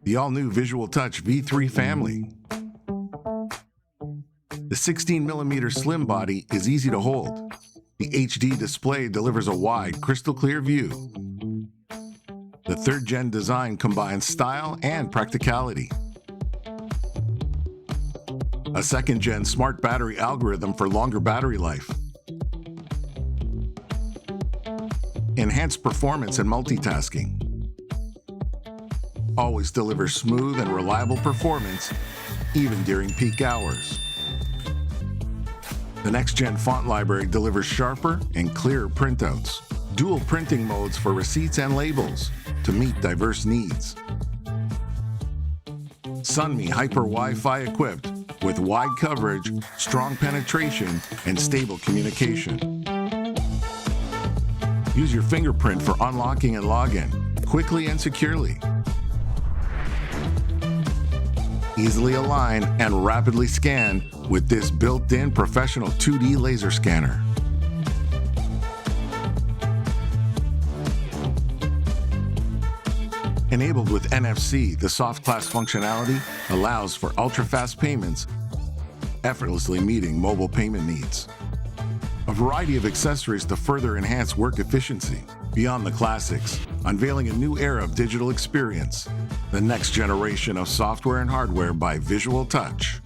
The all-new Visual Touch V3 family. The 16mm slim body is easy to hold. The HD display delivers a wide, crystal-clear view. The third-gen design combines style and practicality. A second-gen smart battery algorithm for longer battery life. Enhanced performance and multitasking. Always delivers smooth and reliable performance, even during peak hours. The next-gen font library delivers sharper and clearer printouts. Dual printing modes for receipts and labels to meet diverse needs. Sunmi Hyper Wi-Fi equipped with wide coverage, strong penetration, and stable communication. Use your fingerprint for unlocking and login, quickly and securely. Easily align and rapidly scan with this built-in professional 2D laser scanner. Enabled with NFC, the soft class functionality allows for ultra-fast payments, effortlessly meeting mobile payment needs. A variety of accessories to further enhance work efficiency. Beyond the classics, unveiling a new era of digital experience. The next generation of software and hardware by Visual Touch.